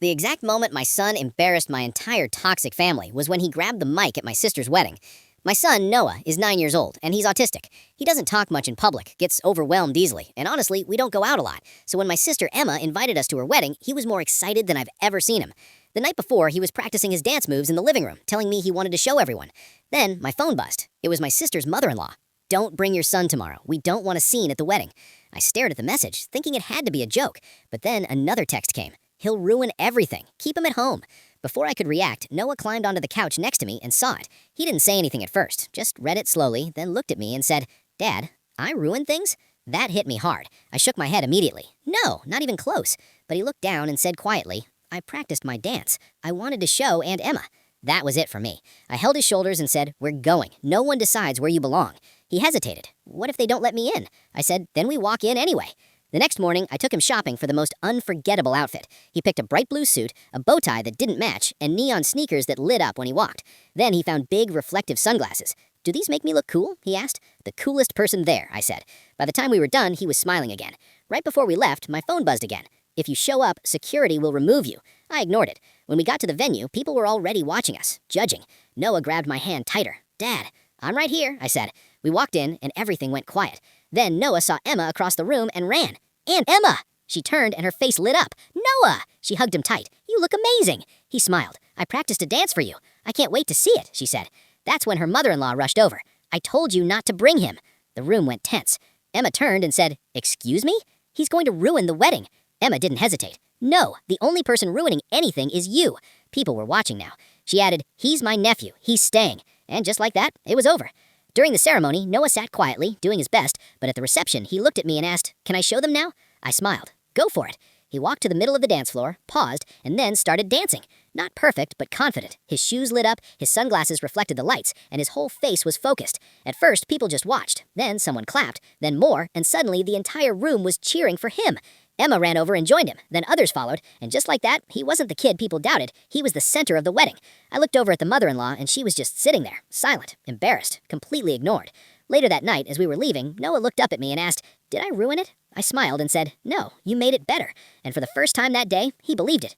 The exact moment my son embarrassed my entire toxic family was when he grabbed the mic at my sister's wedding. My son, Noah, is 9 years old, and he's autistic. He doesn't talk much in public, gets overwhelmed easily, and honestly, we don't go out a lot. So when my sister Emma invited us to her wedding, he was more excited than I've ever seen him. The night before, he was practicing his dance moves in the living room, telling me he wanted to show everyone. Then, my phone buzzed. It was my sister's mother-in-law. "Don't bring your son tomorrow. We don't want a scene at the wedding." I stared at the message, thinking it had to be a joke, but then another text came. "He'll ruin everything. Keep him at home." Before I could react, Noah climbed onto the couch next to me and saw it. He didn't say anything at first, just read it slowly, then looked at me and said, "Dad, I ruin things?" That hit me hard. I shook my head immediately. No, not even close. But he looked down and said quietly, "I practiced my dance. I wanted to show Aunt Emma." That was it for me. I held his shoulders and said, "We're going. No one decides where you belong." He hesitated. "What if they don't let me in?" I said, "Then we walk in anyway." The next morning, I took him shopping for the most unforgettable outfit. He picked a bright blue suit, a bow tie that didn't match, and neon sneakers that lit up when he walked. Then he found big, reflective sunglasses. "Do these make me look cool?" he asked. "The coolest person there," I said. By the time we were done, he was smiling again. Right before we left, my phone buzzed again. "If you show up, security will remove you." I ignored it. When we got to the venue, people were already watching us, judging. Noah grabbed my hand tighter. "Dad, I'm right here," I said. We walked in, and everything went quiet. Then Noah saw Emma across the room and ran. "Aunt Emma!" She turned and her face lit up. "Noah!" She hugged him tight. "You look amazing." He smiled. "I practiced a dance for you. I can't wait to see it," she said. That's when her mother-in-law rushed over. "I told you not to bring him." The room went tense. Emma turned and said, "Excuse me? He's going to ruin the wedding." Emma didn't hesitate. "No, the only person ruining anything is you." People were watching now. She added, "He's my nephew. He's staying." And just like that, it was over. During the ceremony, Noah sat quietly, doing his best, but at the reception, he looked at me and asked, "Can I show them now?" I smiled. "Go for it." He walked to the middle of the dance floor, paused, and then started dancing. Not perfect, but confident. His shoes lit up, his sunglasses reflected the lights, and his whole face was focused. At first, people just watched. Then someone clapped, then more, and suddenly the entire room was cheering for him. Emma ran over and joined him. Then others followed, and just like that, he wasn't the kid people doubted. He was the center of the wedding. I looked over at the mother-in-law, and she was just sitting there, silent, embarrassed, completely ignored. Later that night, as we were leaving, Noah looked up at me and asked, "Did I ruin it?" I smiled and said, "No, you made it better." And for the first time that day, he believed it.